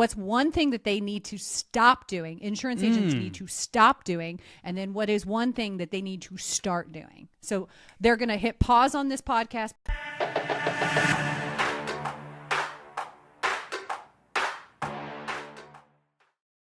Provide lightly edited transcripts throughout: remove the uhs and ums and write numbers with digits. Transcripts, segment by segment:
what's one thing that they need to stop doing, insurance agents need to stop doing, and then what is one thing that they need to start doing. So they're going to hit pause on this podcast.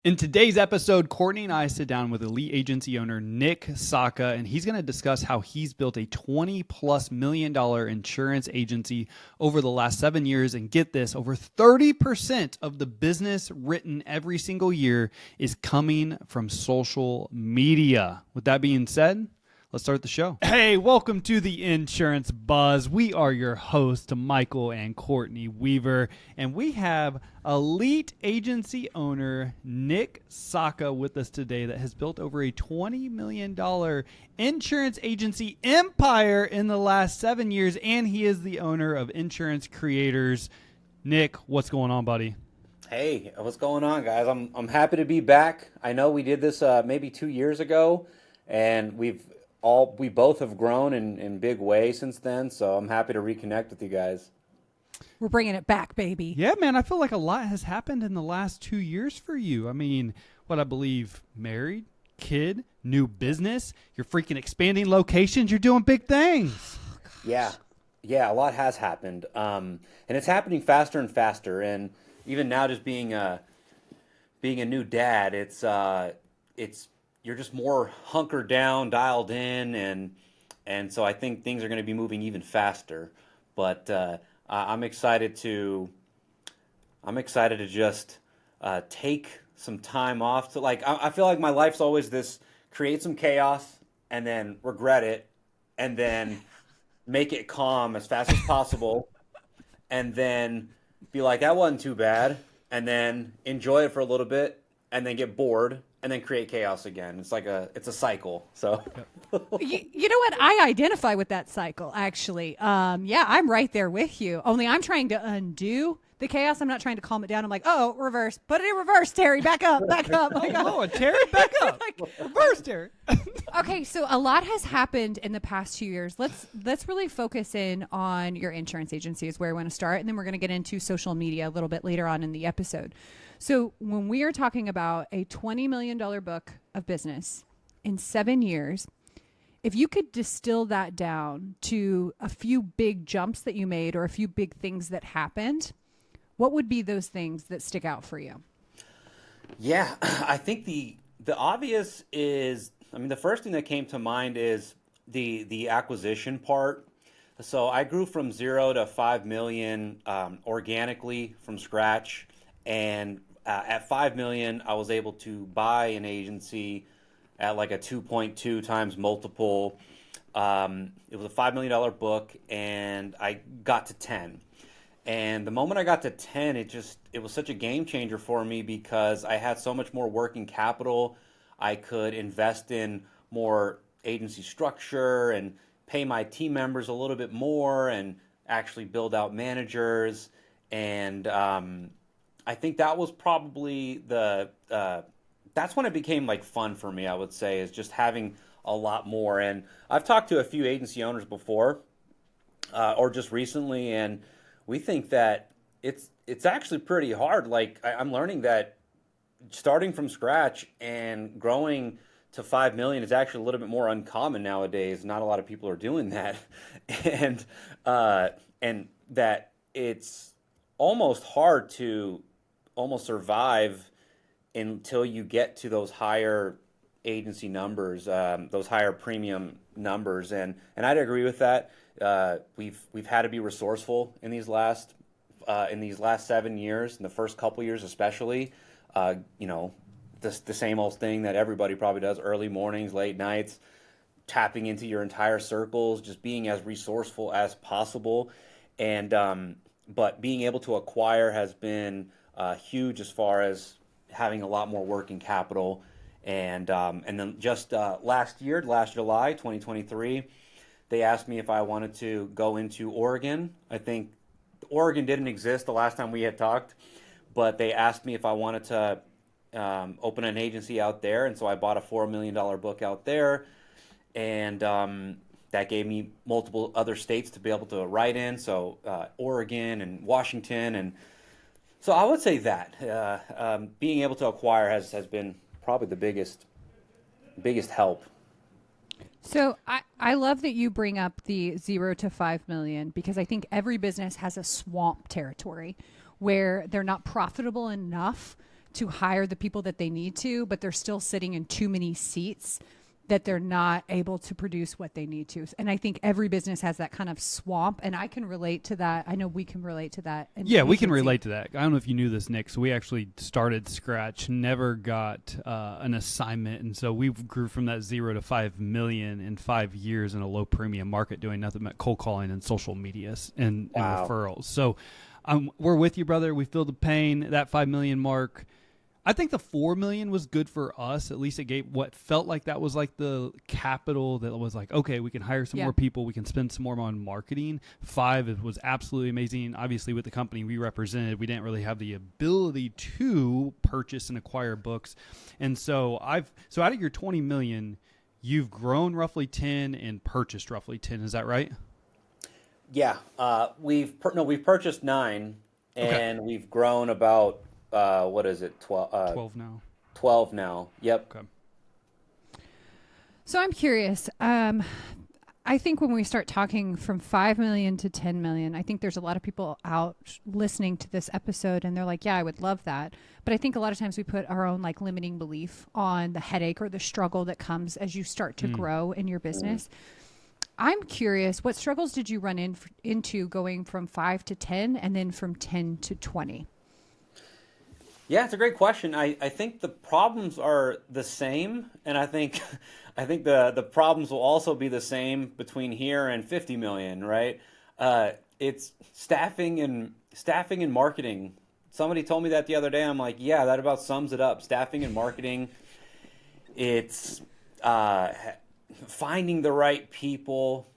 In today's episode, Courtney and I sit down with elite agency owner Nick Sakha, and he's going to discuss how he's built a $20+ million insurance agency over the last 7 years. And get this, over 30% of the business written every single year is coming from social media. With that being said, let's start the show. Hey, welcome to the Insurance Buzz. We are your hosts, Michael and Courtney Weaver, and we have elite agency owner Nick Sakha with us today that has built over a $20 million insurance agency empire in the last 7 years, and he is the owner of Insurance Creators. Nick, what's going on, buddy? Hey, what's going on, guys? I'm happy to be back. I know we did this maybe 2 years ago, and we both have grown in big ways since then, so I'm happy to reconnect with you guys. We're bringing it back, baby. Yeah, man, I feel like a lot has happened in the last 2 years for you. I mean, what I believe, married, kid, new business, you're freaking expanding locations, you're doing big things. Yeah, a lot has happened, and it's happening faster and faster. And even now, just being a new dad, it's you're just more hunkered down, dialed in, and so I think things are going to be moving even faster. But I'm excited to just take some time off to I feel like my life's always this: create some chaos and then regret it, and then make it calm as fast as possible, and then be like, that wasn't too bad, and then enjoy it for a little bit, and then get bored, and then create chaos again. It's a cycle. So, you know what? I identify with that cycle, actually. Yeah, I'm right there with you. Only I'm trying to undo the chaos. I'm not trying to calm it down. I'm like, oh, reverse. Put it in reverse, Terry. Back up, back up. Oh, Lord, Terry, back up. Reverse, Terry. Okay, so a lot has happened in the past 2 years. Let's really focus in on your insurance agency is where I want to start, and then we're going to get into social media a little bit later on in the episode. So when we are talking about a $20 million book of business in 7 years, if you could distill that down to a few big jumps that you made or a few big things that happened, what would be those things that stick out for you? yeah, I think the obvious is, the first thing that came to mind is the acquisition part. So I grew from 0 to 5 million organically from scratch. And at 5 million, I was able to buy an agency at like a 2.2 times multiple. It was a $5 million book, and I got to 10. And the moment I got to 10, it was such a game changer for me because I had so much more working capital. I could invest in more agency structure and pay my team members a little bit more and actually build out managers. And I think that was probably that's when it became like fun for me, I would say, is just having a lot more. And I've talked to a few agency owners before, or just recently, and we think that it's actually pretty hard. Like I'm learning that starting from scratch and growing to 5 million is actually a little bit more uncommon nowadays. Not a lot of people are doing that, and that it's almost hard to almost survive until you get to those higher agency numbers, those higher premium numbers, and I'd agree with that. We've had to be resourceful in these last 7 years, in the first couple years especially. The same old thing that everybody probably does: early mornings, late nights, tapping into your entire circles, just being as resourceful as possible, and but being able to acquire has been huge as far as having a lot more working capital. And then just last July 2023, they asked me if I wanted to go into Oregon. I think Oregon didn't exist the last time we had talked, but they asked me if I wanted to open an agency out there, and so I bought a $4 million book out there, and that gave me multiple other states to be able to write in, so Oregon and Washington, and So I would say that being able to acquire has been probably the biggest help. So I love that you bring up the 0 to 5 million, because I think every business has a swamp territory where they're not profitable enough to hire the people that they need to, but they're still sitting in too many seats that they're not able to produce what they need to. And I think every business has that kind of swamp, and I can relate to that. I know we can relate to that. Yeah, we can relate to that. I don't know if you knew this, Nick. So we actually started scratch, never got an assignment, and so we grew from that 0 to 5 million in 5 years in a low premium market, doing nothing but cold calling and social media and referrals. So we're with you, brother. We feel the pain. That 5 million mark. I think the 4 million was good for us. At least it gave what felt like that was like the capital that was like, okay, we can hire some more people. We can spend some more on marketing. 5, it was absolutely amazing. Obviously, with the company we represented, we didn't really have the ability to purchase and acquire books. And so out of your 20 million, you've grown roughly 10 and purchased roughly 10. Is that right? Yeah. We've purchased 9, and we've grown about, what is it? 12 now. 12 now. Yep. Okay. So I'm curious. I think when we start talking from 5 million to 10 million, I think there's a lot of people out listening to this episode and they're like, yeah, I would love that. But I think a lot of times we put our own like limiting belief on the headache or the struggle that comes as you start to grow in your business. I'm curious, what struggles did you run into going from 5 to 10 and then from 10 to 20? Yeah, it's a great question. I think the problems are the same, and I think the problems will also be the same between here and 50 million, right? It's staffing and marketing. Somebody told me that the other day. I'm like, yeah, that about sums it up. Staffing and marketing. It's finding the right people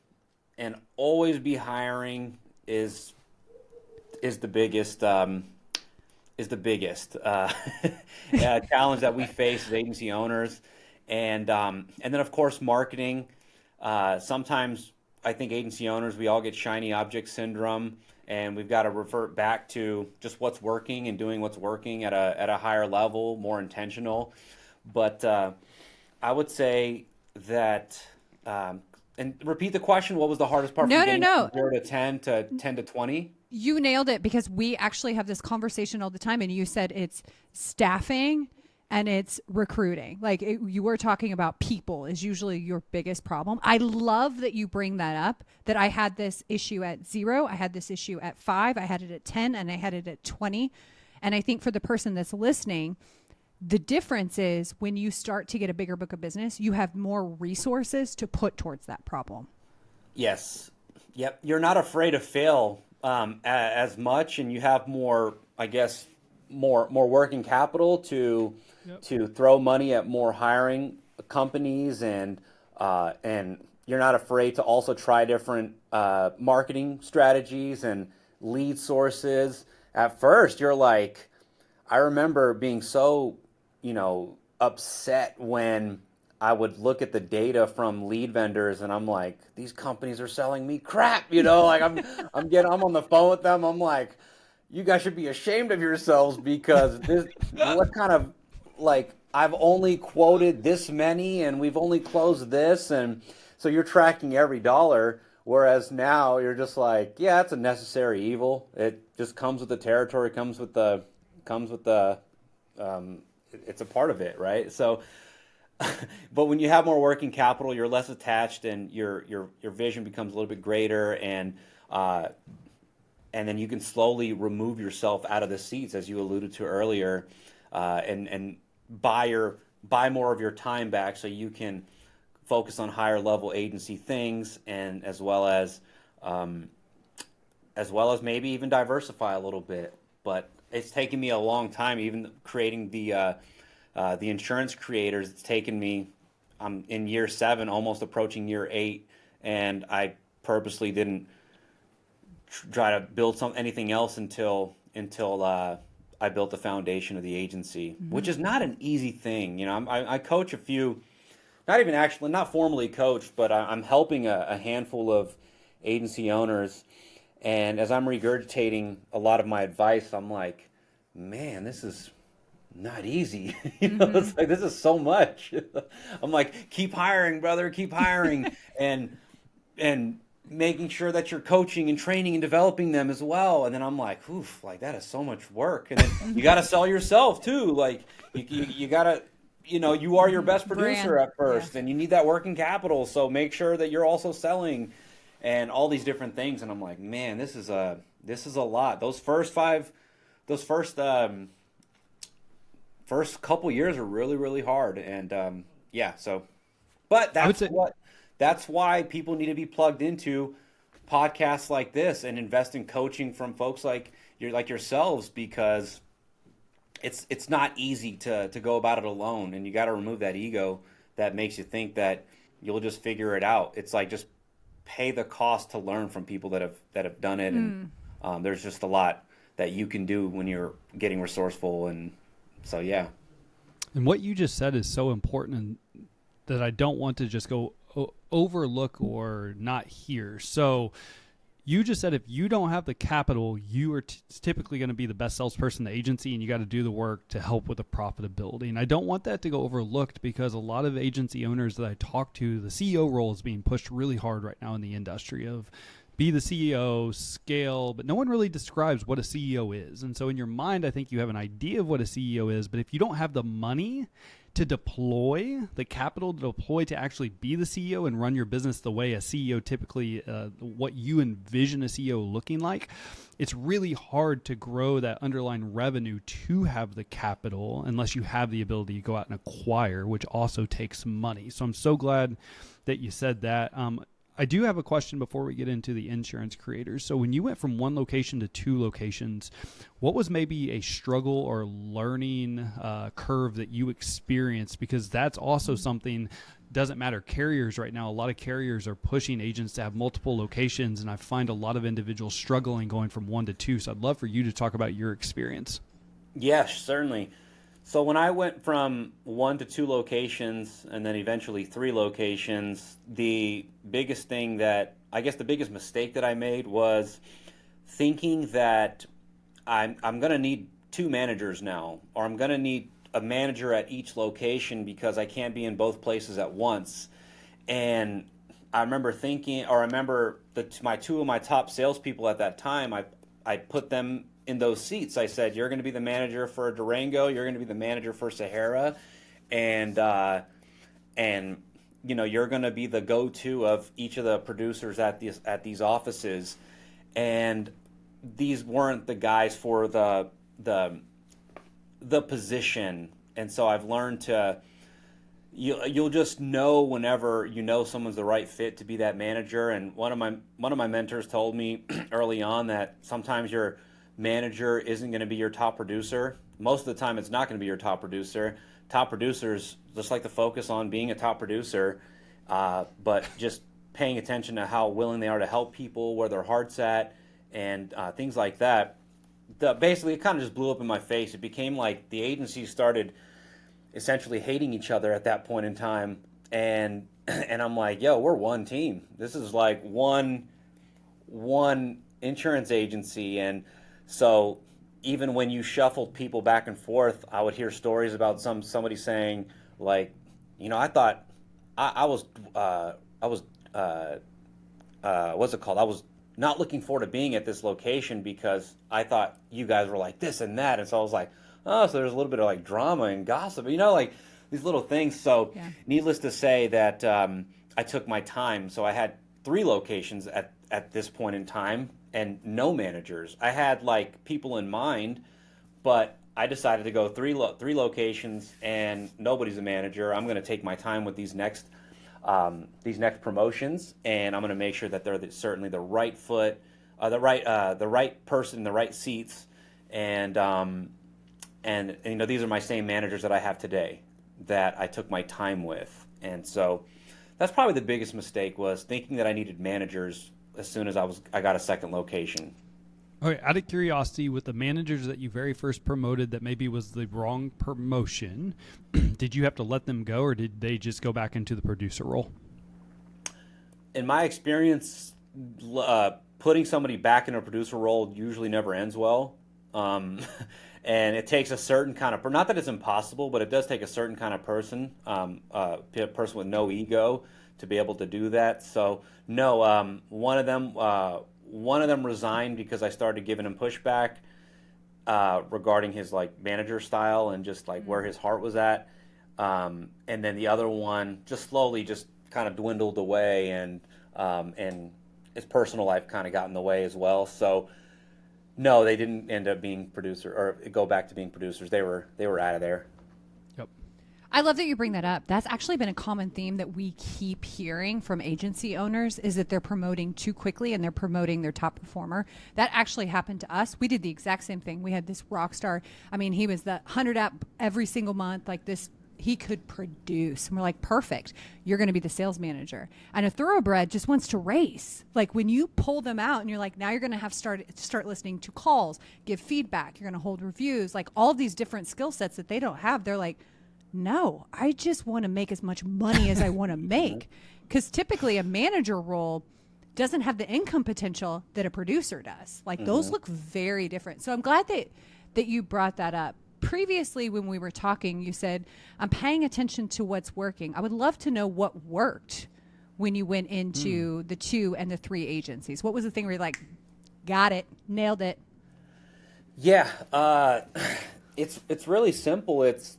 and always be hiring is the biggest challenge that we face as agency owners, and then of course marketing. Sometimes I think agency owners, we all get shiny object syndrome, and we've got to revert back to just what's working and doing what's working at a higher level, more intentional. But I would say that, and repeat the question. What was the hardest part? No. From 0 to 10 to 10 to 20? You nailed it, because we actually have this conversation all the time, and you said it's staffing and it's recruiting. Like you were talking about people is usually your biggest problem. I love that you bring that up, that I had this issue at 0, I had this issue at 5, I had it at 10, and I had it at 20. And I think for the person that's listening, the difference is when you start to get a bigger book of business, you have more resources to put towards that problem. Yes. Yep. You're not afraid to fail as much, and you have more, I guess, more working capital to throw money at more hiring companies, and you're not afraid to also try different marketing strategies and lead sources. At first, you're like, I remember being so, upset when I would look at the data from lead vendors, and I'm like, these companies are selling me crap, like I'm on the phone with them. I'm like, you guys should be ashamed of yourselves, because what kind of, like, I've only quoted this many and we've only closed this. And so you're tracking every dollar. Whereas now you're just like, yeah, it's a necessary evil. It just comes with the territory, it's a part of it, right? So, but when you have more working capital, you're less attached, and your vision becomes a little bit greater, and then you can slowly remove yourself out of the seats, as you alluded to earlier, and buy more of your time back, so you can focus on higher level agency things, and as well as maybe even diversify a little bit. But it's taken me a long time, even creating the insurance creators. It's taken me, I'm in year 7, almost approaching year 8, and I purposely didn't try to build anything else until I built the foundation of the agency, which is not an easy thing. I coach a few, not formally coached, but I'm helping a handful of agency owners. And as I'm regurgitating a lot of my advice, I'm like, man, this is not easy. It's like, this is so much. I'm like, keep hiring, brother, keep hiring, and making sure that you're coaching and training and developing them as well. And then I'm like, oof, like that is so much work. And then you got to sell yourself too. Like you got to, you are your best producer Brand. at first, and you need that working capital. So make sure that you're also selling and all these different things. And I'm like, man, this is a lot. Those first couple years are really, really hard. And but that's why people need to be plugged into podcasts like this and invest in coaching from folks like yourselves, because it's not easy to go about it alone, and you got to remove that ego that makes you think that you'll just figure it out. It's like, just pay the cost to learn from people that have done it, and there's just a lot that you can do when you're getting resourceful, and so yeah. And what you just said is so important, and that I don't want to just go overlook or not hear. So you just said if you don't have the capital, you are typically going to be the best salesperson in the agency, and you got to do the work to help with the profitability. And I don't want that to go overlooked, because a lot of agency owners that I talk to, the CEO role is being pushed really hard right now in the industry of be the CEO, scale, but no one really describes what a CEO is. And so in your mind, I think you have an idea of what a CEO is, but if you don't have the money to deploy, the capital to deploy to actually be the CEO and run your business the way a CEO typically, what you envision a CEO looking like, it's really hard to grow that underlying revenue to have the capital unless you have the ability to go out and acquire, which also takes money. So I'm so glad that you said that. I do have a question before we get into the insurance creators. So when you went from one location to two locations, what was maybe a struggle or learning curve that you experienced? Because that's also something, doesn't matter carriers right now. A lot of carriers are pushing agents to have multiple locations, and I find a lot of individuals struggling going from one to two. So I'd love for you to talk about your experience. Yes, certainly. So when I went from 1 to 2 locations and then eventually 3 locations, the biggest mistake that I made was thinking that I'm going to need 2 managers now, or I'm going to need a manager at each location because I can't be in both places at once. And I remember my 2 of my top salespeople at that time, I put them in those seats. I said, you're going to be the manager for Durango, you're going to be the manager for Sahara, and you're going to be the go-to of each of the producers at these offices. And these weren't the guys for the position. And so I've learned to, you'll just know whenever you know someone's the right fit to be that manager. And one of my mentors told me early on that sometimes your manager isn't going to be your top producer. Most of the time it's not going to be your top producer. Top producers just like to focus on being a top producer, but just paying attention to how willing they are to help people, where their heart's at, and things like that. Basically, it kind of just blew up in my face. It became like the agencies started essentially hating each other at that point in time, and I'm like, yo, we're one team. This is like one insurance agency. And so even when you shuffled people back and forth, I would hear stories about somebody saying, like, I thought I was what's it called? I was not looking forward to being at this location because I thought you guys were like this and that. And so I was like, oh, so there's a little bit of like drama and gossip, like these little things. So needless to say that I took my time. So I had 3 locations at this point in time and no managers. I had like people in mind, but I decided to go 3 locations and nobody's a manager. I'm going to take my time with these next promotions, and I'm going to make sure that they're certainly the right the right person in the right seats, and these are my same managers that I have today that I took my time with. And so that's probably the biggest mistake, was thinking that I needed managers as soon as I got a second location. All right, out of curiosity, with the managers that you very first promoted that maybe was the wrong promotion, did you have to let them go, or did they just go back into the producer role? In my experience, putting somebody back in a producer role usually never ends well. And And it takes a certain kind of, not that it's impossible, but it does take a certain kind of person, a person with no ego, to be able to do that. So no, one of them resigned because I started giving him pushback regarding his like manager style and just like where his heart was at. And then the other one just slowly just kind of dwindled away, and his personal life kind of got in the way as well. So no, they didn't end up being producer or go back to being producers. They were out of there. Yep. I love that you bring that up. That's actually been a common theme that we keep hearing from agency owners, is that they're promoting too quickly and they're promoting their top performer. That actually happened to us. We did the exact same thing. We had this rock star. I mean, he was the 100 app every single month, like this. He could produce. And we're like, perfect. You're going to be the sales manager. And a thoroughbred just wants to race. Like when you pull them out and you're like, now you're going to have start listening to calls, give feedback. You're going to hold reviews, like all of these different skill sets that they don't have. They're like, no, I just want to make as much money as I want to make. Because typically a manager role doesn't have the income potential that a producer does. Like those look very different. So I'm glad that you brought that up. Previously, when we were talking, you said, I'm paying attention to what's working. I would love to know what worked when you went into the 2 and the 3 agencies. What was the thing where you're like, got it, nailed it? Yeah, it's really simple. It's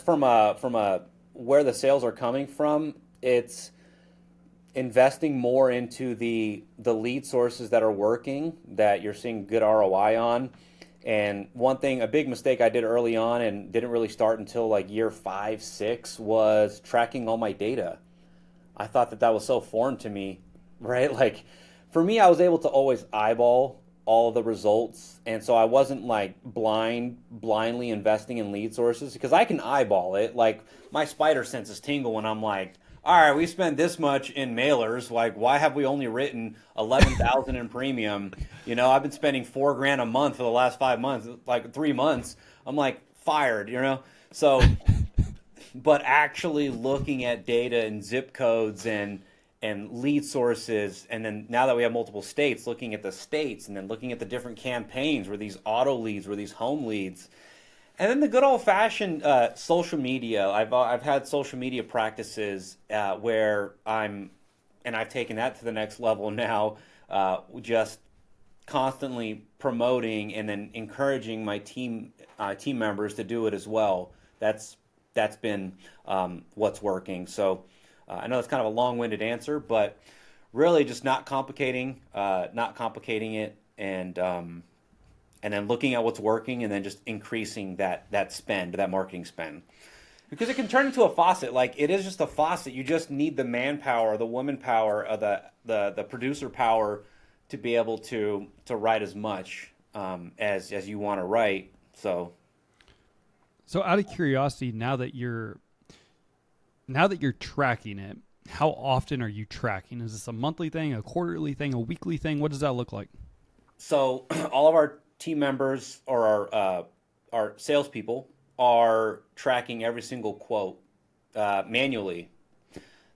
from a where the sales are coming from. It's investing more into the lead sources that are working, that you're seeing good ROI on. And one thing, a big mistake I did early on and didn't really start until like year 5, 6 was tracking all my data. I thought that was so foreign to me, right? Like for me, I was able to always eyeball all of the results. And so I wasn't like blindly investing in lead sources, because I can eyeball it. Like my spider senses tingle when I'm like, all right, we spent this much in mailers. Like, why have we only written 11,000 in premium? You know, I've been spending $4,000 a month for the last 5 months, like 3 months. I'm like fired, you know? So, but actually looking at data and zip codes and lead sources, and then now that we have multiple states, looking at the states and then looking at the different campaigns, were these auto leads, were these home leads? And then the good old-fashioned social media. I've had social media practices where I've taken that to the next level now, just constantly promoting and then encouraging my team members to do it as well. That's been what's working. So I know it's kind of a long-winded answer, but really just not complicating it, and then looking at what's working, and then just increasing that spend, that marketing spend. Because it can turn into a faucet. Like it is just a faucet. You just need the manpower, the woman power, or the producer power to be able to write as much as you want to write. So out of curiosity, now that you're tracking it, how often are you tracking? Is this a monthly thing, a quarterly thing, a weekly thing? What does that look like? So all of our team members or our salespeople are tracking every single quote manually.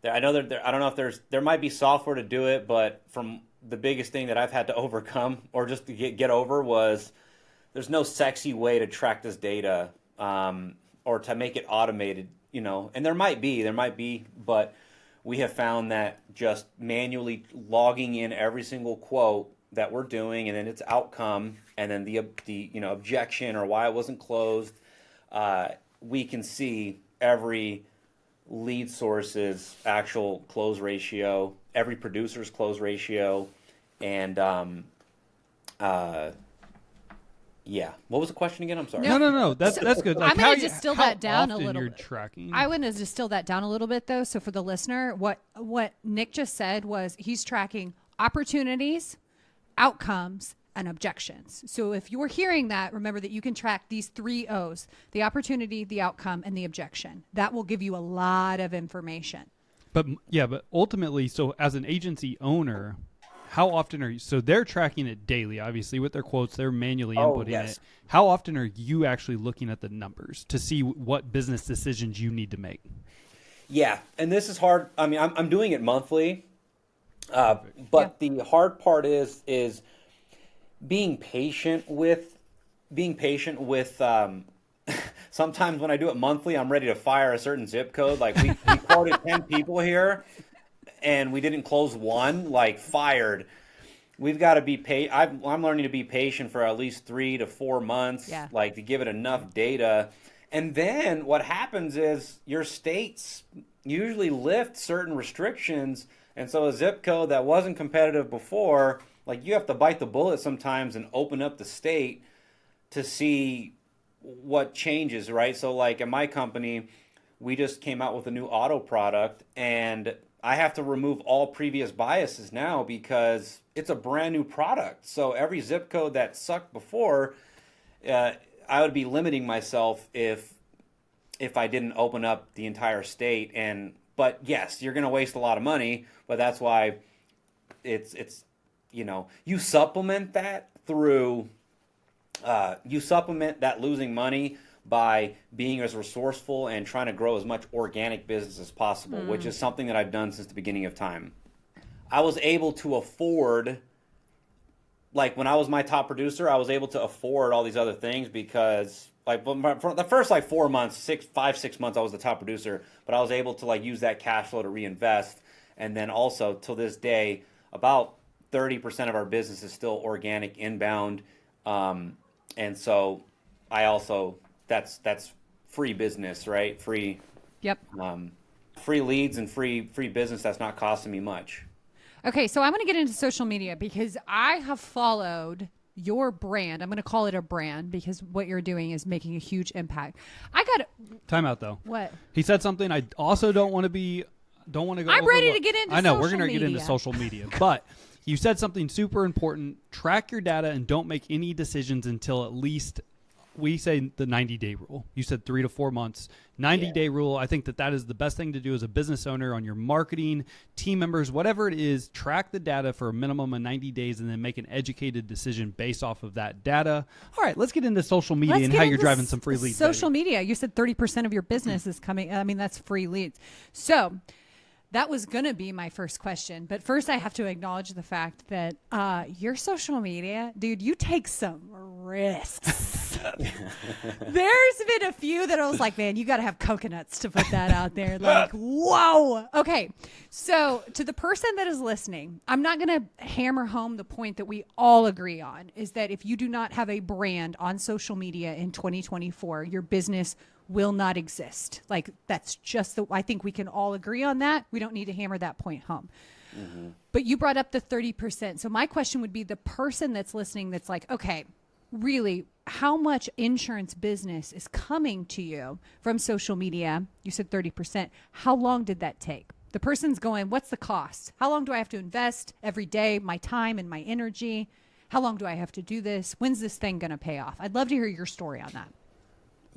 I know that I don't know if there might be software to do it, but from the biggest thing that I've had to overcome or just to get over was there's no sexy way to track this data or to make it automated, you know. And there might be, but we have found that just manually logging in every single quote that we're doing, and then its outcome, and then the objection or why it wasn't closed, we can see every lead source's actual close ratio, every producer's close ratio, and yeah. What was the question again? I'm sorry. No. That's good. Like I'm going to distill that down a little you're bit. Tracking? I want to distill that down a little bit, though. So for the listener, what Nick just said was he's tracking opportunities, outcomes, and objections. So if you're hearing that, remember that you can track these 3 O's: the opportunity, the outcome, and the objection. That will give you a lot of information. But ultimately, so as an agency owner, how often are you, so they're tracking it daily, obviously with their quotes, they're manually inputting it. How often are you actually looking at the numbers to see what business decisions you need to make? Yeah. And this is hard. I mean, I'm doing it monthly. But the hard part is being patient with being patient with sometimes when I do it monthly, I'm ready to fire a certain zip code. Like we quoted 10 people here and we didn't close one, like fired. We've got to be I'm learning to be patient for at least 3 to 4 months, Yeah. like to give it enough data. And then what happens is your states usually lift certain restrictions. And so a zip code that wasn't competitive before, like you have to bite the bullet sometimes and open up the state to see what changes, right? So like in my company, we just came out with a new auto product and I have to remove all previous biases now because it's a brand new product. So every zip code that sucked before, I would be limiting myself if I didn't open up the entire state. But yes, you're going to waste a lot of money, but that's why it's you supplement that through you supplement that losing money by being as resourceful and trying to grow as much organic business as possible, which is something that I've done since the beginning of time. I was able to afford, like when I was my top producer, I was able to afford all these other things because like for the first like 4 months, 6 months, I was the top producer, but I was able to like use that cash flow to reinvest. And then also till this day, about 30% of our business is still organic inbound. And so I also, that's free business, right? Free leads and free business that's not costing me much. Okay, so I'm going to get into social media because I have followed your brand. I'm going to call it a brand because what you're doing is making a huge impact. Time out though. What? He said something I also don't want to go. I'm ready to get into. I know we're going to get into social media, but you said something super important. Track your data and don't make any decisions until at least we say the 90-day rule. You said 3 to 4 months. 90-day rule. I think that is the best thing to do as a business owner on your marketing, team members, whatever it is. Track the data for a minimum of 90 days and then make an educated decision based off of that data. All right, let's get into social media and how you're driving some free leads. Social media. You said 30% of your business is coming. I mean, that's free leads. So that was going to be my first question. But first, I have to acknowledge the fact that your social media, dude, you take some risks. There's been a few that I was like, man, you got to have coconuts to put that out there. Like, whoa. Okay. So to the person that is listening, I'm not going to hammer home the point that we all agree on is that if you do not have a brand on social media in 2024, your business will not exist. Like that's just I think we can all agree on that. We don't need to hammer that point home. Mm-hmm. But you brought up the 30%. So my question would be the person that's listening that's like, okay, really, how much insurance business is coming to you from social media? You said 30%. How long did that take? The person's going, what's the cost? How long do I have to invest every day, my time and my energy? How long do I have to do this? When's this thing going to pay off? I'd love to hear your story on that.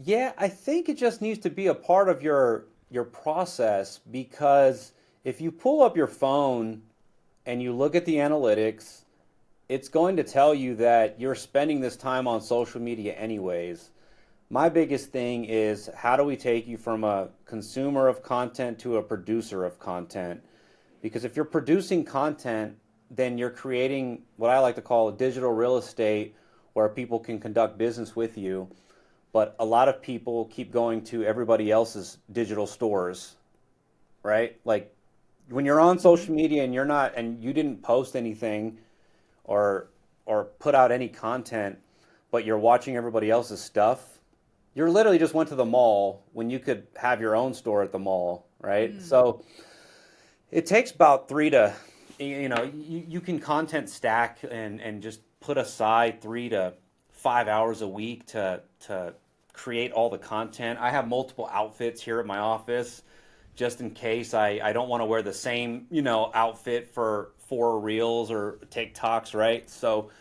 Yeah, I think it just needs to be a part of your process because if you pull up your phone and you look at the analytics, it's going to tell you that you're spending this time on social media anyways. My biggest thing is how do we take you from a consumer of content to a producer of content? Because if you're producing content, then you're creating what I like to call a digital real estate where people can conduct business with you. But a lot of people keep going to everybody else's digital stores, right? Like when you're on social media and you didn't post anything or put out any content, but you're watching everybody else's stuff, you're literally just went to the mall when you could have your own store at the mall, right? So it takes about you can content stack and just put aside 3 to 5 hours a week to create all the content. I have multiple outfits here at my office just in case I don't want to wear the same, outfit for 4 reels or TikToks, right? So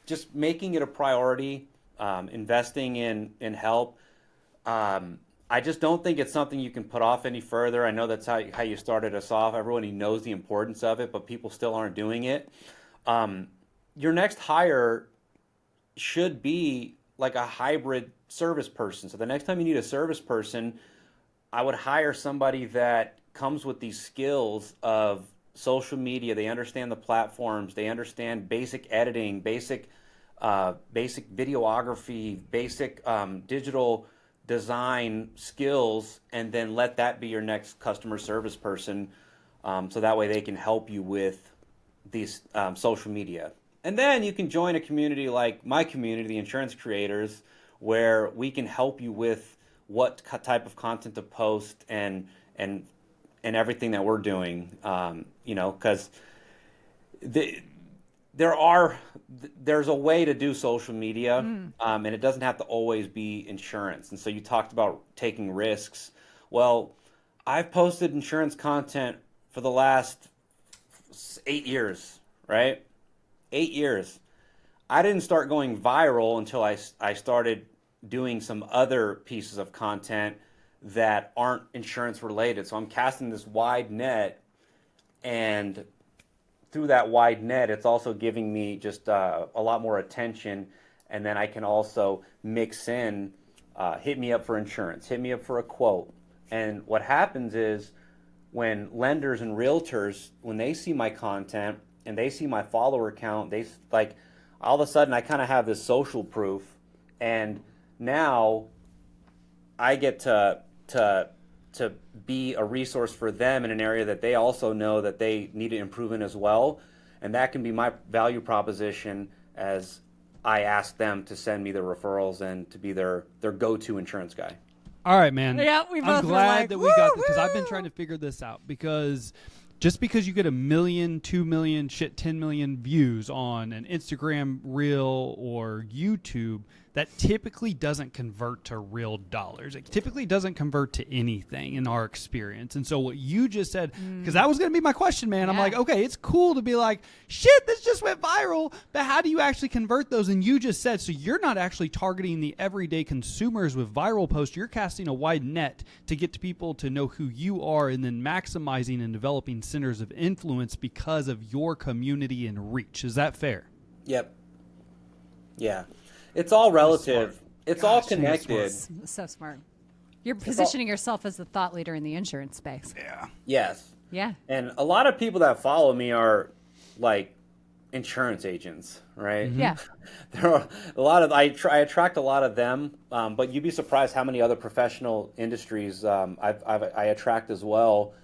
just making it a priority, investing in help. I just don't think it's something you can put off any further. I know that's how you started us off. Everybody knows the importance of it, but people still aren't doing it. Your next hire should be like a hybrid service person. So the next time you need a service person, I would hire somebody that comes with these skills of social media. They understand the platforms. They understand basic editing, basic basic videography, basic digital design skills, and then let that be your next customer service person, so that way they can help you with these social media. And then you can join a community like my community, the Insurance Creators, where we can help you with what type of content to post and everything that we're doing. Because there's a way to do social media, and it doesn't have to always be insurance. And so you talked about taking risks. Well, I've posted insurance content for the last 8 years, right? 8 years. I didn't start going viral until I started doing some other pieces of content that aren't insurance related. So I'm casting this wide net, and through that wide net, it's also giving me just a lot more attention. And then I can also mix in, hit me up for insurance, hit me up for a quote. And what happens is when lenders and realtors, when they see my content and they see my follower count, they like, all of a sudden I kind of have this social proof. And now I get to be a resource for them in an area that they also know that they need to improve in as well. And that can be my value proposition as I ask them to send me the referrals and to be their go-to insurance guy. All right, man. Yeah, we both I'm were glad like, that we got this, because I've been trying to figure this out. Because just because you get 1 million, 2 million, 10 million views on an Instagram reel or YouTube, that typically doesn't convert to real dollars. It typically doesn't convert to anything in our experience. And so what you just said, because that was going to be my question, man. I'm like, okay, it's cool to be like, shit, this just went viral, but how do you actually convert those? And you just said, so you're not actually targeting the everyday consumers with viral posts. You're casting a wide net to get to people to know who you are, and then maximizing and developing centers of influence because of your community and reach. Is that fair? Yep. Yeah. It's all relative. It's all connected. So smart. You're positioning yourself as the thought leader in the insurance space. Yeah. Yes. Yeah. And a lot of people that follow me are like insurance agents, right? Yeah. There are a lot of I attract a lot of them, but you'd be surprised how many other professional industries I attract as well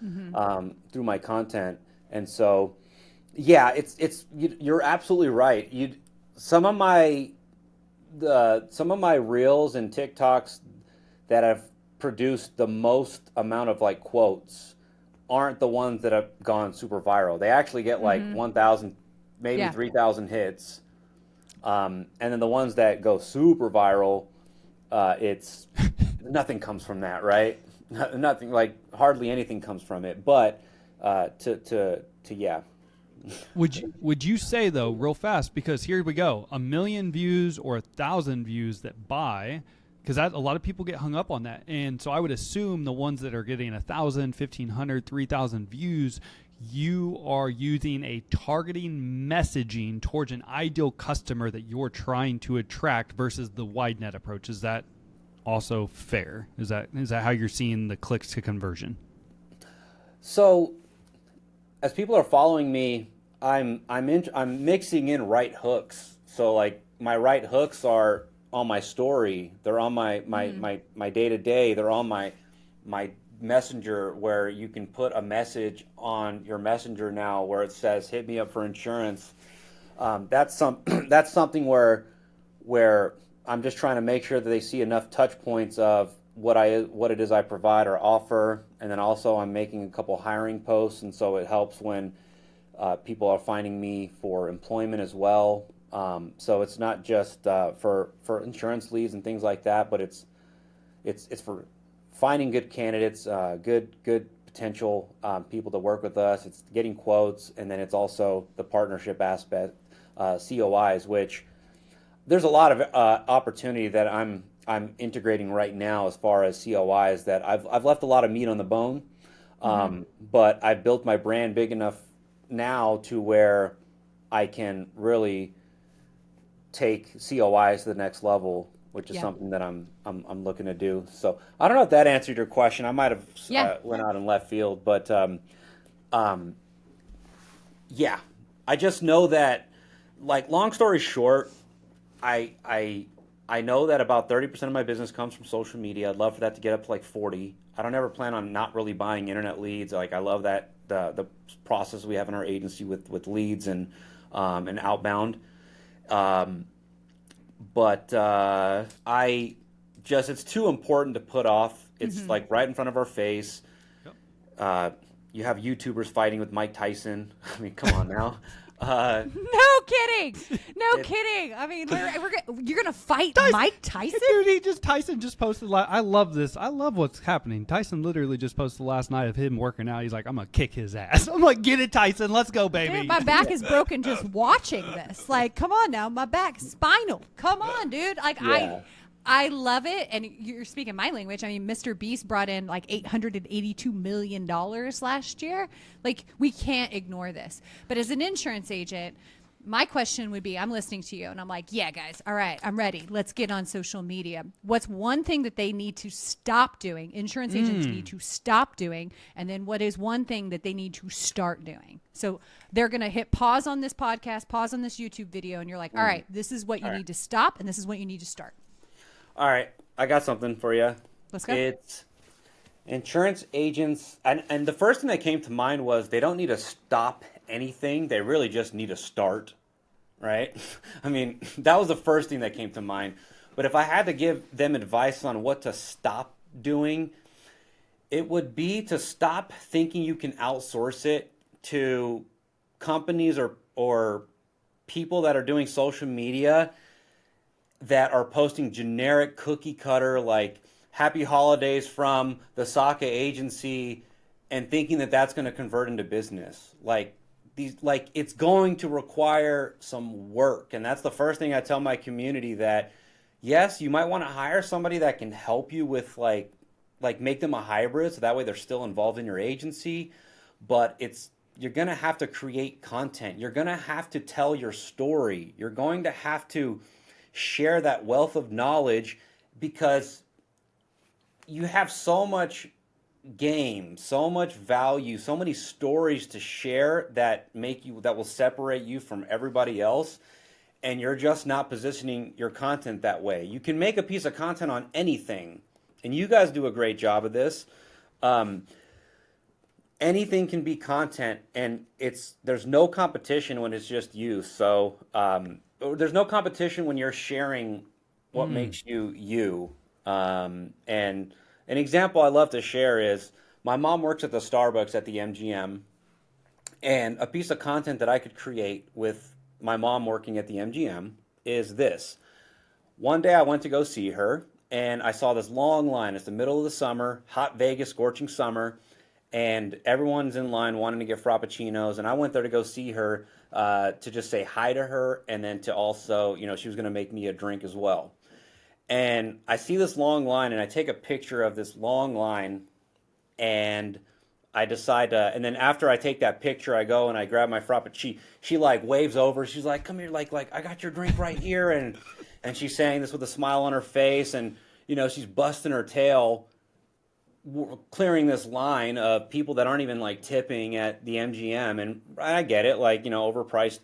through my content. And so, yeah, you're absolutely right. Some of my reels and TikToks that have produced the most amount of like quotes aren't the ones that have gone super viral. They actually get like 1,000, maybe 3,000 hits. And then the ones that go super viral, it's nothing comes from that, right? Nothing, like hardly anything comes from it. But yeah. Would you say, though, real fast, because here we go, 1 million views or 1,000 views that buy, because a lot of people get hung up on that. And so I would assume the ones that are getting 1,000, 1,500, 3,000 views, you are using a targeting messaging towards an ideal customer that you're trying to attract versus the wide net approach. Is that also fair? Is that how you're seeing the clicks to conversion? So as people are following me, I'm mixing in right hooks. So like my right hooks are on my story. They're on my day to day. They're on my messenger, where you can put a message on your messenger now where it says "hit me up for insurance." That's something where I'm just trying to make sure that they see enough touch points of what it is I provide or offer, and then also I'm making a couple hiring posts, and so it helps when people are finding me for employment as well. So it's not just for insurance leads and things like that, but it's for finding good candidates, good potential people to work with us. It's getting quotes, and then it's also the partnership aspect, COIs, which there's a lot of opportunity that I'm integrating right now as far as COIs that I've left a lot of meat on the bone, but I've built my brand big enough now to where I can really take COIs to the next level, which is something that I'm looking to do. So I don't know if that answered your question. I might have went out in left field, but I just know that, like, long story short, I know that about 30% of my business comes from social media. I'd love for that to get up to like 40. I don't ever plan on not really buying internet leads. Like I love that the process we have in our agency with leads and outbound. But I just it's too important to put off. It's like right in front of our face. You have YouTubers fighting with Mike Tyson. I mean, come on now. No kidding. No kidding. I mean, you're going to fight Mike Tyson? Dude, Tyson just posted, I love this. I love what's happening. Tyson literally just posted last night of him working out. He's like, I'm going to kick his ass. I'm like, get it, Tyson. Let's go, baby. Dude, my back is broken just watching this. Like, come on now. My back, spinal. Come on, dude. Like, Yeah. I love it. And you're speaking my language. I mean, Mr. Beast brought in like $882 million last year. Like, we can't ignore this. But as an insurance agent, my question would be, I'm listening to you and I'm like, yeah, guys, all right, I'm ready. Let's get on social media. What's one thing that they need to stop doing? Insurance agents need to stop doing. And then what is one thing that they need to start doing? So they're going to hit pause on this podcast, pause on this YouTube video. And you're like, all right, this is what you need to stop. And this is what you need to start. All right, I got something for you. Let's go. It's insurance agents, and the first thing that came to mind was they don't need to stop anything. They really just need to start, right? I mean, that was the first thing that came to mind. But if I had to give them advice on what to stop doing, it would be to stop thinking you can outsource it to companies or people that are doing social media that are posting generic cookie cutter like happy holidays from the Sakha agency and thinking that that's going to convert into business. Like it's going to require some work. And that's the first thing I tell my community, that yes, you might want to hire somebody that can help you with like make them a hybrid. So that way they're still involved in your agency, but you're going to have to create content. You're going to have to tell your story. You're going to have to share that wealth of knowledge, because you have so much game, so much value, so many stories to share that will separate you from everybody else, and you're just not positioning your content that way. You can make a piece of content on anything, and you guys do a great job of this. Anything can be content, and there's no competition when it's just you. So there's no competition when you're sharing what makes you you. And an example I love to share is my mom works at the Starbucks at the MGM, and a piece of content that I could create with my mom working at the MGM is this. One day I went to go see her, and I saw this long line. It's the middle of the summer, hot Vegas, scorching summer, and everyone's in line wanting to get frappuccinos, and I went there to go see her, to just say hi to her, and then to also, she was going to make me a drink as well. And I see this long line, and I take a picture of this long line, and I decide to, and then after I take that picture, I go and I grab my frappuccino. She like waves over. She's like, come here, like I got your drink right here. And she's saying this with a smile on her face, and, she's busting her tail, clearing this line of people that aren't even like tipping at the MGM. And I get it, like, overpriced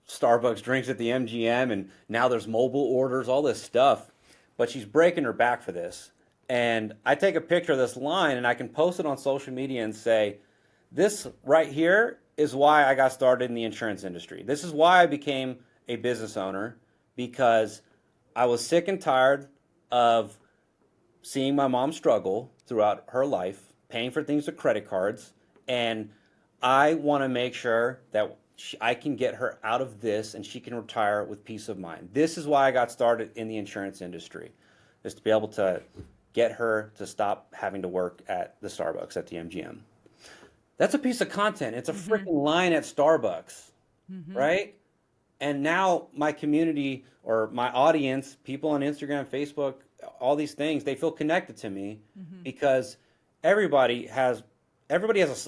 Starbucks drinks at the MGM, and now there's mobile orders, all this stuff. But she's breaking her back for this. And I take a picture of this line and I can post it on social media and say, this right here is why I got started in the insurance industry. This is why I became a business owner, because I was sick and tired of seeing my mom struggle throughout her life, paying for things with credit cards, and I want to make sure that I can get her out of this and she can retire with peace of mind. This is why I got started in the insurance industry, is to be able to get her to stop having to work at the Starbucks at the MGM. That's a piece of content. It's a freaking line at Starbucks, right? And now my community or my audience, people on Instagram, Facebook, all these things, they feel connected to me because everybody has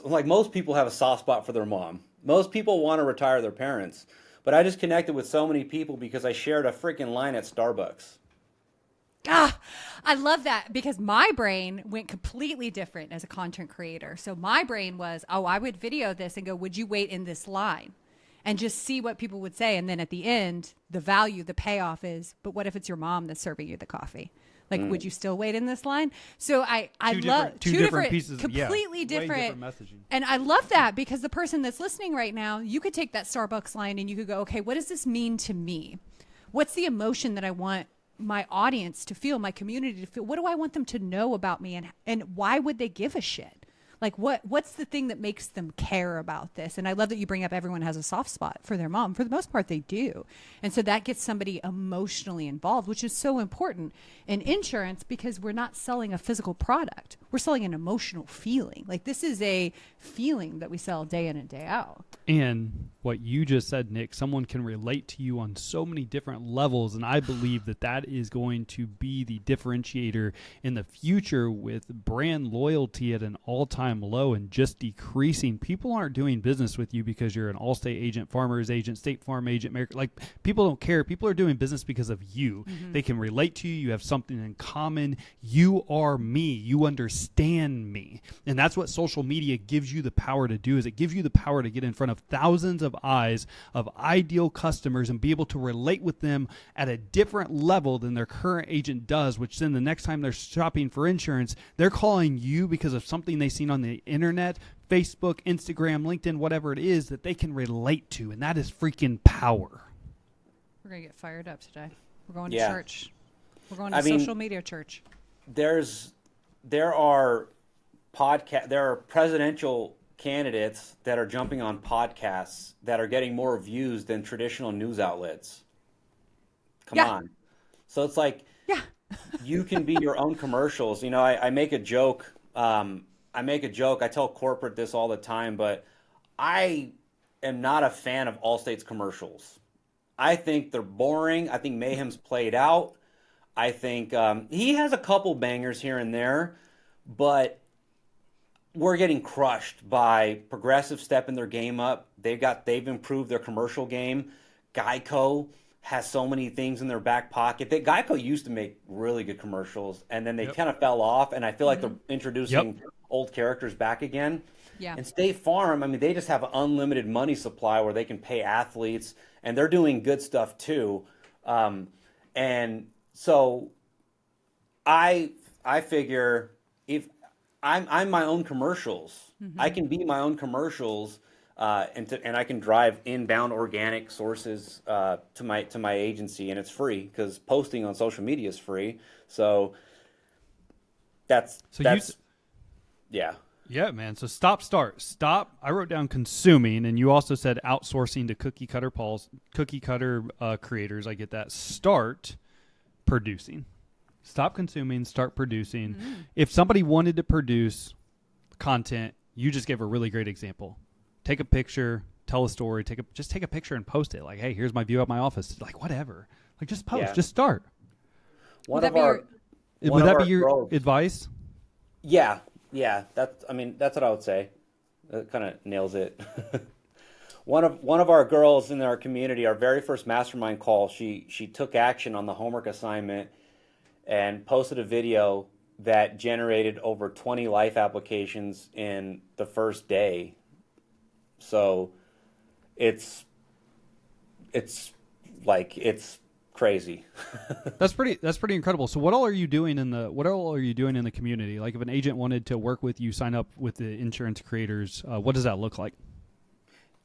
like most people have a soft spot for their mom. Most people want to retire their parents, but I just connected with so many people because I shared a freaking line at Starbucks. I love that, because my brain went completely different as a content creator. So my brain was, I would video this and go, would you wait in this line? and just see what people would say. And then at the end, the value, the payoff is, but what if it's your mom that's serving you the coffee? Like, would you still wait in this line? So I love two different pieces, completely way different messaging. And I love that, because the person that's listening right now, you could take that Starbucks line and you could go, okay, what does this mean to me? What's the emotion that I want my audience to feel, my community to feel? What do I want them to know about me? And why would they give a shit? Like, what's the thing that makes them care about this? And I love that you bring up everyone has a soft spot for their mom. For the most part, they do. And so that gets somebody emotionally involved, which is so important in insurance, because we're not selling a physical product. We're selling an emotional feeling. Like, this is a feeling that we sell day in and day out. And what you just said, Nick, someone can relate to you on so many different levels. And I believe that that is going to be the differentiator in the future, with brand loyalty at an all-time low and just decreasing. People aren't doing business with you because you're an Allstate agent, Farmers agent, State Farm agent. Like, people don't care. People are doing business because of you. They can relate to you. You have something in common. You are me. You understand me. And that's what social media gives you the power to do, is it gives you the power to get in front of thousands of eyes of ideal customers and be able to relate with them at a different level than their current agent does, which then the next time they're shopping for insurance, they're calling you because of something they've seen on the internet, Facebook, Instagram, LinkedIn, whatever it is that they can relate to. And that is freaking power. We're going to get fired up today. We're going to church. We're going to social media church. There are presidential candidates that are jumping on podcasts that are getting more views than traditional news outlets. Come on. So it's like, you can be your own commercials. You know, I make a joke. I tell corporate this all the time, but I am not a fan of Allstate's commercials. I think they're boring. I think Mayhem's played out. I think he has a couple bangers here and there, but we're getting crushed by Progressive stepping their game up. They've improved their commercial game. Geico has so many things in their back pocket. Geico used to make really good commercials, and then they kind of fell off, and I feel like they're introducing old characters back again. Yeah. And State Farm, I mean, they just have an unlimited money supply where they can pay athletes, and they're doing good stuff too. And so I figure, if I'm my own commercials, I can be my own commercials, and I can drive inbound organic sources to my agency, and it's free because posting on social media is free. So that's Yeah, man. So stop. I wrote down consuming, and you also said outsourcing to cookie cutter creators. I get that. Start producing. Stop consuming, start producing. If somebody wanted to produce content, you just gave a really great example. Take a picture, tell a story, just take a picture and post it. Like, hey, here's my view of my office. Like, whatever. Like, just post, just start. Would that be your advice? Yeah. That's what I would say. That kind of nails it. One of our girls in our community, our very first mastermind call, she took action on the homework assignment and posted a video that generated over 20 life applications in the first day. So it's crazy. That's pretty incredible. So what all are you doing in the community? Like, if an agent wanted to work with you, sign up with the insurance creators, what does that look like?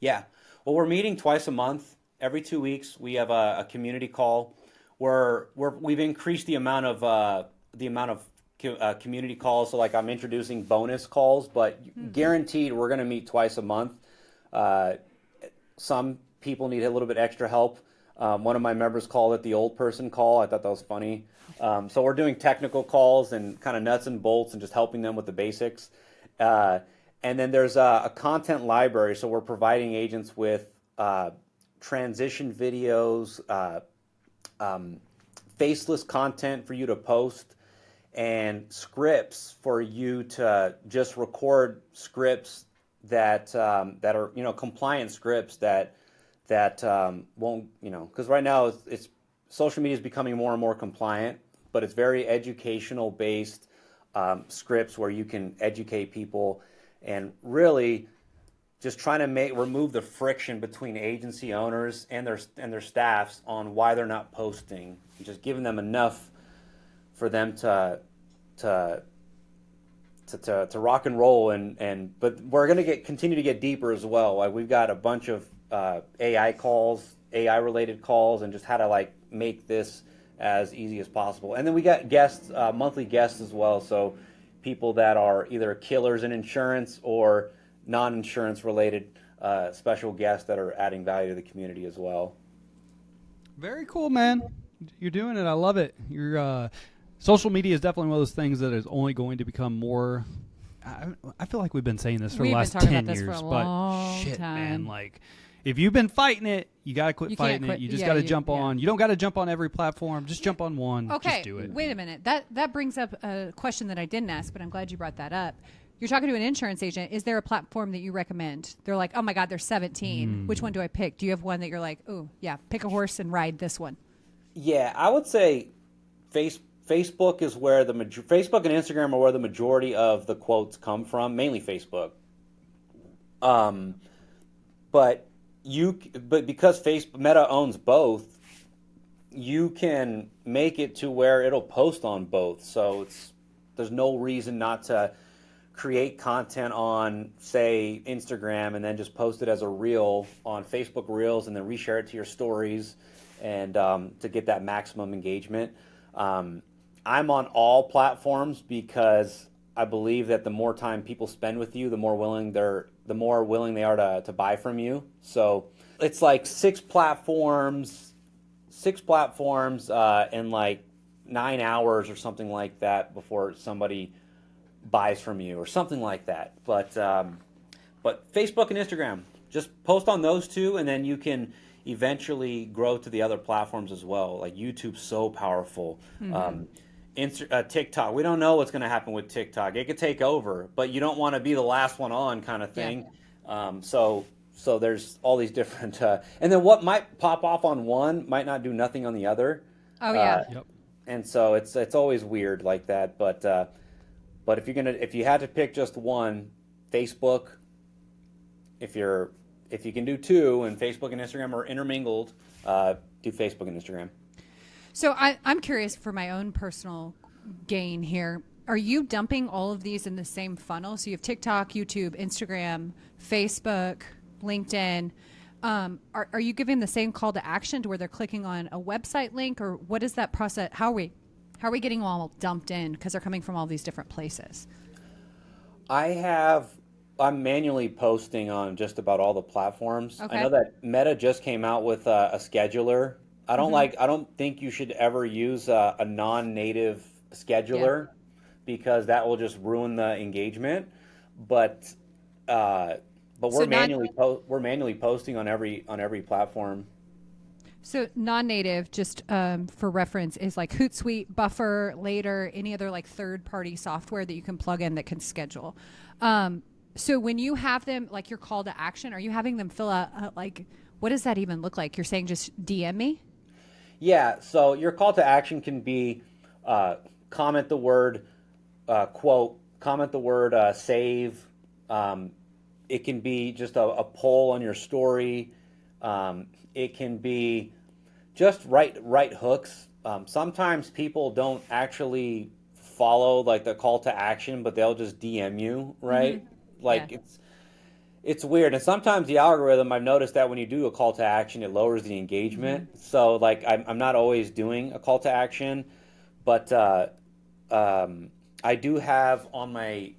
Yeah. Well, we're meeting twice a month. Every 2 weeks we have a community call where we've increased the amount of community calls. So, like, I'm introducing bonus calls, but guaranteed we're going to meet twice a month. Some people need a little bit extra help. One of my members called it the old person call. I thought that was funny. So we're doing technical calls and kind of nuts and bolts and just helping them with the basics. And then there's a content library. So we're providing agents with transition videos, faceless content for you to post, and scripts for you to just record scripts that are, compliant scripts that won't, because right now it's social media is becoming more and more compliant, but it's very educational based scripts where you can educate people and really just trying to remove the friction between agency owners and their staffs on why they're not posting. Just giving them enough for them to rock and roll, but we're going to continue to get deeper as well. Like, we've got a bunch of AI related calls, and just how to like make this as easy as possible. And then we got guests, monthly guests as well. So people that are either killers in insurance or non-insurance related special guests that are adding value to the community as well. Very cool, man. You're doing it. I love it. Your social media is definitely one of those things that is only going to become more. I feel like we've been saying this for the last 10 years, but shit, man, like, if you've been fighting it, you got to quit fighting it. You just got to jump on. You don't got to jump on every platform. Just jump on one. Okay, just do it. Wait a minute. That brings up a question that I didn't ask, but I'm glad you brought that up. You're talking to an insurance agent. Is there a platform that you recommend? They're like, oh my God, there's 17. Which one do I pick? Do you have one that you're like, oh yeah, pick a horse and ride this one? Yeah, I would say Facebook is where Facebook and Instagram are where the majority of the quotes come from, mainly Facebook. But because Meta owns both, you can make it to where it'll post on both. So there's no reason not to create content on, say, Instagram, and then just post it as a reel on Facebook Reels, and then reshare it to your stories, and to get that maximum engagement. I'm on all platforms because I believe that the more time people spend with you, the more willing they are to buy from you. So it's like six platforms in like 9 hours or something like that before somebody buys from you or something like that. But Facebook and Instagram, just post on those two, and then you can eventually grow to the other platforms as well. Like, YouTube's so powerful. TikTok, we don't know what's going to happen with TikTok. It could take over, but you don't want to be the last one on, kind of thing. So there's all these different, and then what might pop off on one might not do nothing on the other. Oh yeah. Yep. And so it's always weird like that. But if you had to pick just one, Facebook. If you can do two, and Facebook and Instagram are intermingled, do Facebook and Instagram. So I'm curious for my own personal gain here. Are you dumping all of these in the same funnel? So you have TikTok, YouTube, Instagram, Facebook, LinkedIn. Are you giving the same call to action to where they're clicking on a website link, or what is that process? How are we getting all dumped in because they're coming from all these different places? I'm manually posting on just about all the platforms. Okay. I know that Meta just came out with a scheduler. I don't think you should ever use a non-native scheduler, because that will just ruin the engagement. But we're manually posting on every platform. So non-native, just for reference, is like Hootsuite, Buffer, Later, any other like third-party software that you can plug in that can schedule. So when you have them, like your call to action, are you having them fill out like, what does that even look like? You're saying just DM me? Yeah, so your call to action can be comment the word quote, comment the word save. It can be just a poll on your story. It can be just write hooks. Sometimes people don't actually follow like the call to action, but they'll just DM you, right? It's weird. And sometimes the algorithm, I've noticed that when you do a call to action, it lowers the engagement. So like I'm not always doing a call to action, but I do have on my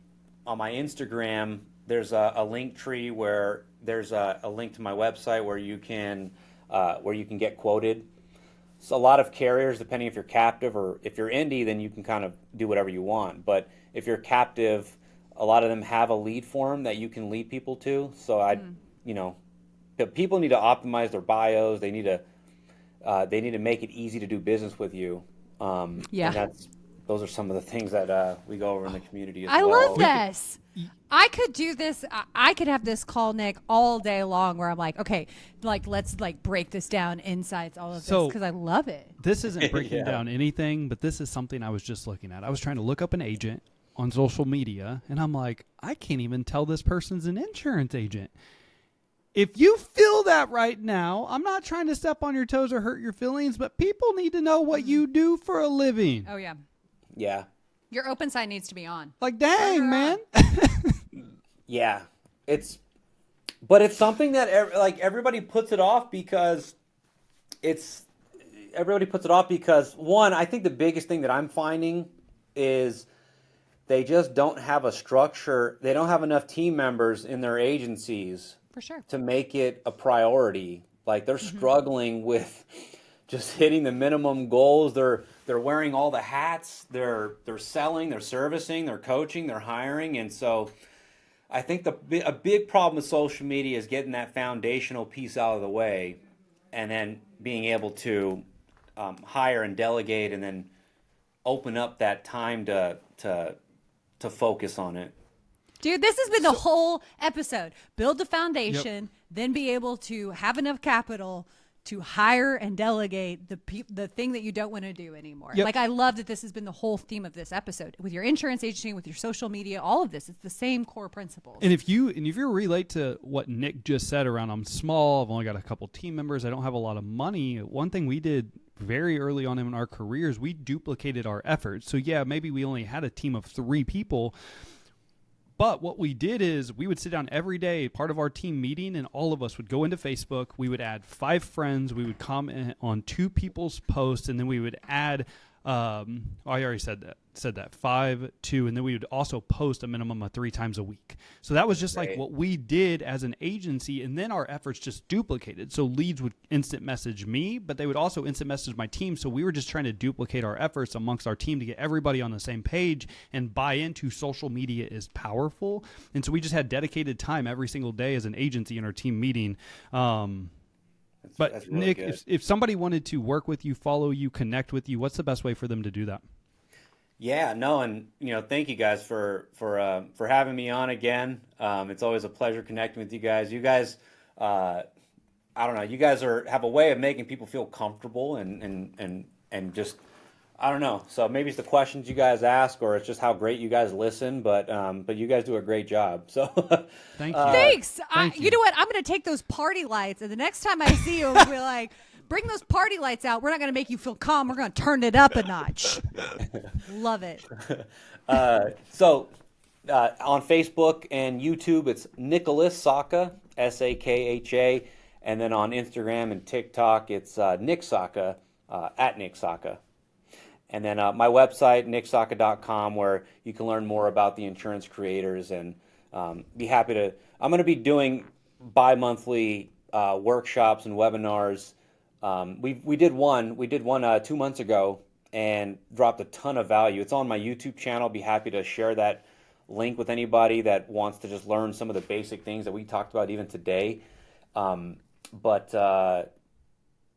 Instagram, there's a link tree where there's a link to my website where you can get quoted. So a lot of carriers, depending if you're captive or if you're indie, then you can kind of do whatever you want. But if you're captive, a lot of them have a lead form that you can lead people to. So people need to optimize their bios. They need to make it easy to do business with you. And those are some of the things that we go over in the community as well. I love this. I could do this. I could have this call, Nick, all day long where I'm like, okay, like let's like break this down, insights, all of this, because I love it. This isn't breaking down anything, but this is something I was just looking at. I was trying to look up an agent on social media, and I'm like, I can't even tell this person's an insurance agent. If you feel that right now, I'm not trying to step on your toes or hurt your feelings, but people need to know what you do for a living. Oh, yeah. Yeah. Your open sign needs to be on. Like, dang, man. Yeah. But it's something that everybody puts it off because one, I think the biggest thing that I'm finding is they just don't have a structure. They don't have enough team members in their agencies For sure. to make it a priority. Like they're struggling with just hitting the minimum goals. They're wearing all the hats. They're selling, they're servicing, they're coaching, they're hiring. And so I think a big problem with social media is getting that foundational piece out of the way and then being able to hire and delegate and then open up that time to focus on it. Dude, this has been the whole episode. Build the foundation, then be able to have enough capital to hire and delegate the thing that you don't want to do anymore. Yep. Like, I love that this has been the whole theme of this episode. With your insurance agency, with your social media, all of this, it's the same core principles. And if you relate to what Nick just said around, I'm small, I've only got a couple team members, I don't have a lot of money. One thing we did very early on in our careers, we duplicated our efforts. So yeah, maybe we only had a team of 3 people. But what we did is we would sit down every day, part of our team meeting, and all of us would go into Facebook. We would add 5 friends. We would comment on 2 people's posts, and then we would add, I already said that, 5, 2, and then we would also post a minimum of 3 times a week. So that was just like what we did as an agency, and then our efforts just duplicated. So leads would instant message me, but they would also instant message my team. So we were just trying to duplicate our efforts amongst our team to get everybody on the same page and buy into social media is powerful. And so we just had dedicated time every single day as an agency in our team meeting. But that's really Nick, good. if somebody wanted to work with you, follow you, connect with you, what's the best way for them to do that? Yeah, no, and thank you guys for having me on again. It's always a pleasure connecting with you guys. You guys, I don't know, you guys have a way of making people feel comfortable and just, I don't know. So maybe it's the questions you guys ask, or it's just how great you guys listen. But you guys do a great job. So thank you. Thanks. You know what? I'm going to take those party lights, and the next time I see you, I'll be like, bring those party lights out. We're not going to make you feel calm. We're going to turn it up a notch. Love it. So on Facebook and YouTube, it's Nicholas Sakha, Sakha. And then on Instagram and TikTok, it's Nick Sakha, at Nick Sakha. And then my website, nicksakha.com, where you can learn more about the insurance creators and be happy to. I'm going to be doing bi-monthly workshops and webinars. We did one 2 months ago and dropped a ton of value. It's on my YouTube channel. Be happy to share that link with anybody that wants to just learn some of the basic things that we talked about even today.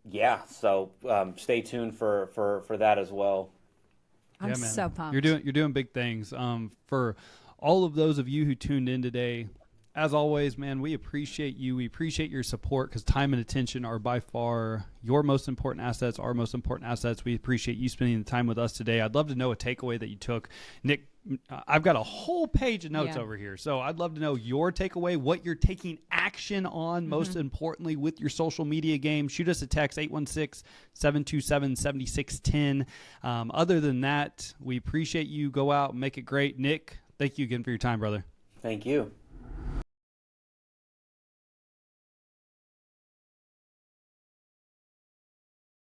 Yeah, so stay tuned for that as well. I'm so pumped. You're doing big things. For all of those of you who tuned in today, as always, man, we appreciate you. We appreciate your support because time and attention are by far your most important assets, our most important assets. We appreciate you spending the time with us today. I'd love to know a takeaway that you took. Nick, I've got a whole page of notes over here. So I'd love to know your takeaway, what you're taking action on, most importantly, with your social media game. Shoot us a text, 816-727-7610. Other than that, we appreciate you. Go out and make it great. Nick, thank you again for your time, brother. Thank you.